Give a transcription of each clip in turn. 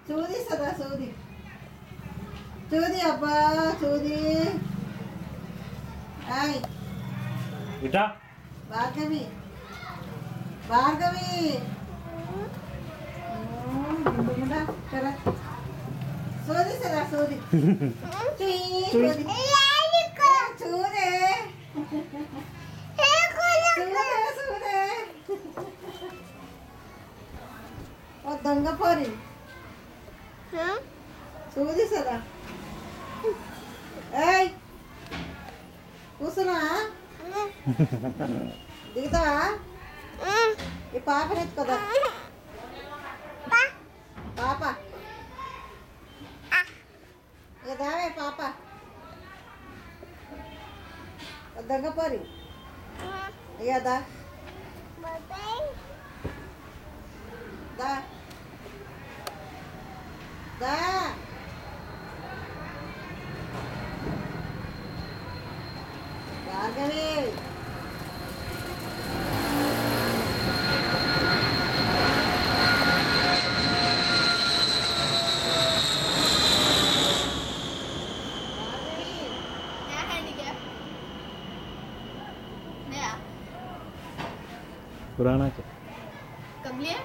చూది సదా చూది చూది అబ్బా చూది భార్గవి భార్గవి చూది సదా చూది చూది చూడే దొంగ పోరి చూది సదా ఏయ్ కూర్చున్నా దిగుతావా ఈ పాపని ఎత్తుకోదా పాప దావే పాప దొంగ పోరి ఇక దా దా దా భార్గవి पुराना कब लिया?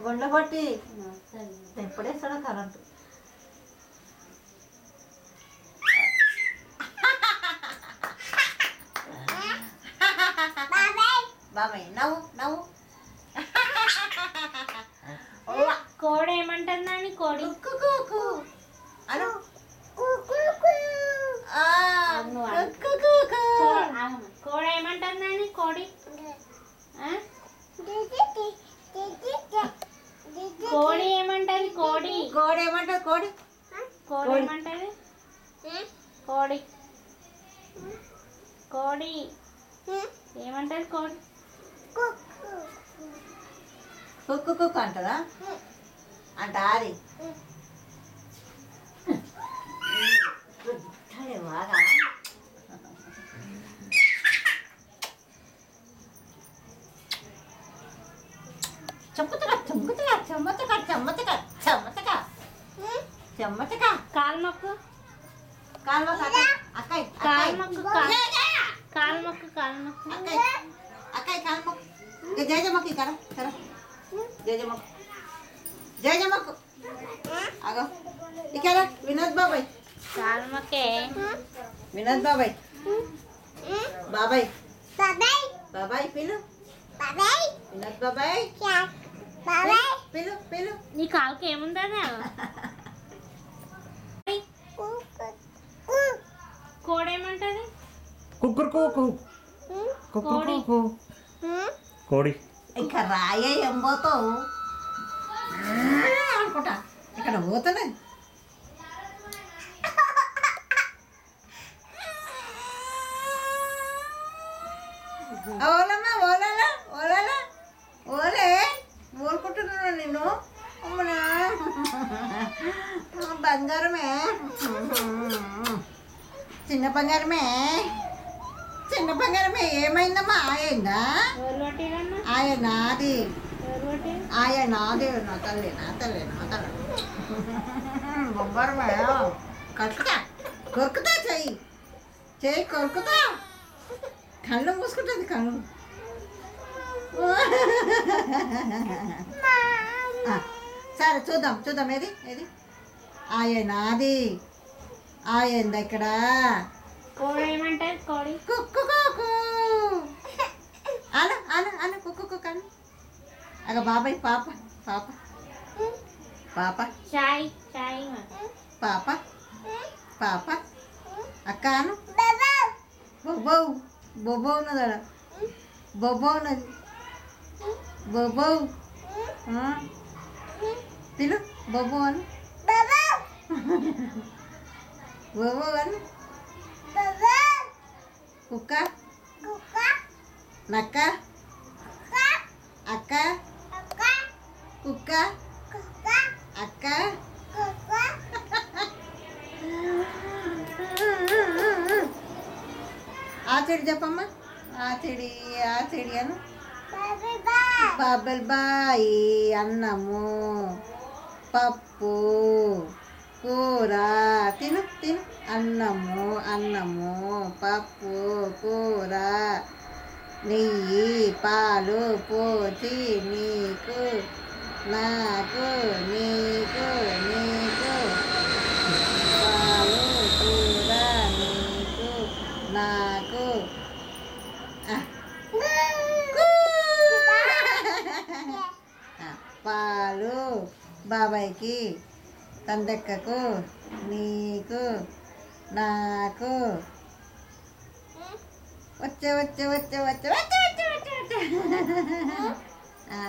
గుండె పట్టి ఎప్పుడేస్తాడో కరెంటు బాబాయ్ నవ్వు నవ్వు కోడి ఏమంటుందని కోడి అను కోడి ఏమంటుందని కోడి కోడి ఏమంటది కోడి కోడి ఏమంటది కోడి కోడి ఏమంటది కోడి కోడి ఏమంటది కోడి కుక్కు కుక్కు అంటదా అంట అది బాగా చెమ్మతగా చెమ్మతగా చెమ్మతగా చెమ్మతగా చెమ్మతగా చెమ్మతగా కాలు మొక్కు కాలు అక్కయ్ కాలు మొక్కు కాలు మొక్కు కాలు మొక్కు అక్కయ్ కాలు మొక్కు జయ జమ్మకి కర కర జయ జమ్మకు జయ జమ్మకు ఆగో ఇక్కడ వినోద్ బాబాయ్ కాలు మొక్కే వినోద్ బాబాయ్ బాబాయ్ బాబాయ్ బాబాయ్ పిలు బాబాయ్ వినోద్ బాబాయ్ బాబాయ్ పిలు పిలు నీ కాలుకి ఏముందదా కోడి ఏమంటది కుక్కురుకు కుక్కురుకు కోడి ఇక రాయ ఏం పోతావు అనుకుంటా ఇక్కడ పోతానే ఓలమ్మా ఓలాలా ఓలాలా ఓలే ఊరుకుంటున్నాను నిన్ను అమ్మనా బంగారమే చిన్న బంగారమే చిన్న బంగారమే ఏమైందమ్మా ఆయందా ఆయనాది ఆయనాది నా తల్లి నా తల్లి నా తల్లి బంగారమే కొరుకుతా కొరుకుతా చెయ్యి చెయ్యి కొరుకుతా కళ్ళు మూసుకుంటుంది కళ్ళు సరే చూద్దాం చూద్దాం ఏది ఏది ఆయనాది ఆయంది ఇక్కడ కోడి ఏమంటది కోడి కుక్కు కుక్కు అను అను అను కుక్కు కుక్కు అను అగ బాబాయ్ పాప పాప పాప చాయ్ చాయ్ పాప పాప అక్క అను బొబ్బో బొబ్బో ఉన్నదాడ బొబ్బో ఉన్నది బొబ్బో పిలు బొబ్బో అను బొబ్బో అను కుక్క నక్క అక్క కుక్క అక్క ఆ చెడి చెప్పమ్మా. ఆ చెడి అను. బబల్ బాయి అన్నము పప్పు కూర తిను తిను. అన్నము పప్పు కూర నెయ్యి పాలు పోసి నీకు నాకు నీకు పాలు కూర నీకు నాకు పాలు బాబాయ్కి తందక్కకు నీకు నాకు వచ్చే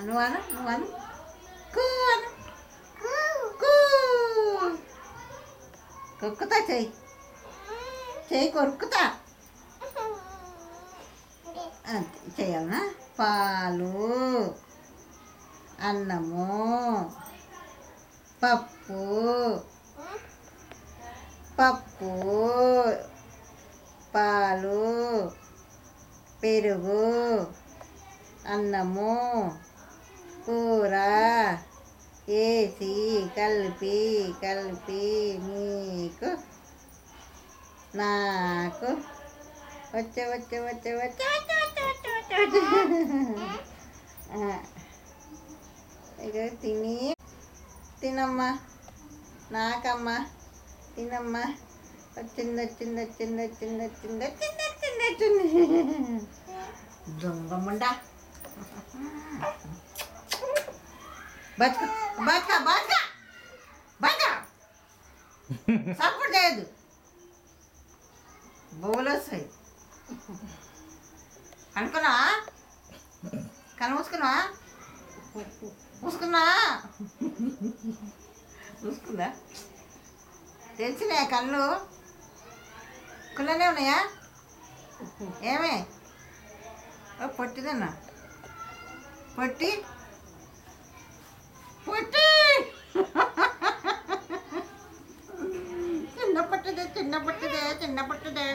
నువ్వు కొరుకుతా చెయ్యి కొరుకుతా చేయాలనా. పాలు అన్నము పప్పు పాలు పెరుగు అన్నము కూర వేసి కలిపి నీకు నాకు వచ్చే ఇక తినమ్మా నాకమ్మా తినమ్మా. వచ్చింది దొంగముండా. బతుక సపోర్ట్ చేయదు. బోలు వస్తాయి అనుకున్నా. కళ్ళు మూసుకుందా తెలిసినాయా? కళ్ళు కుళ్ళనే ఉన్నాయా? ఏమే పొట్టిదన్నా పొట్టి చిన్న పొట్టిదే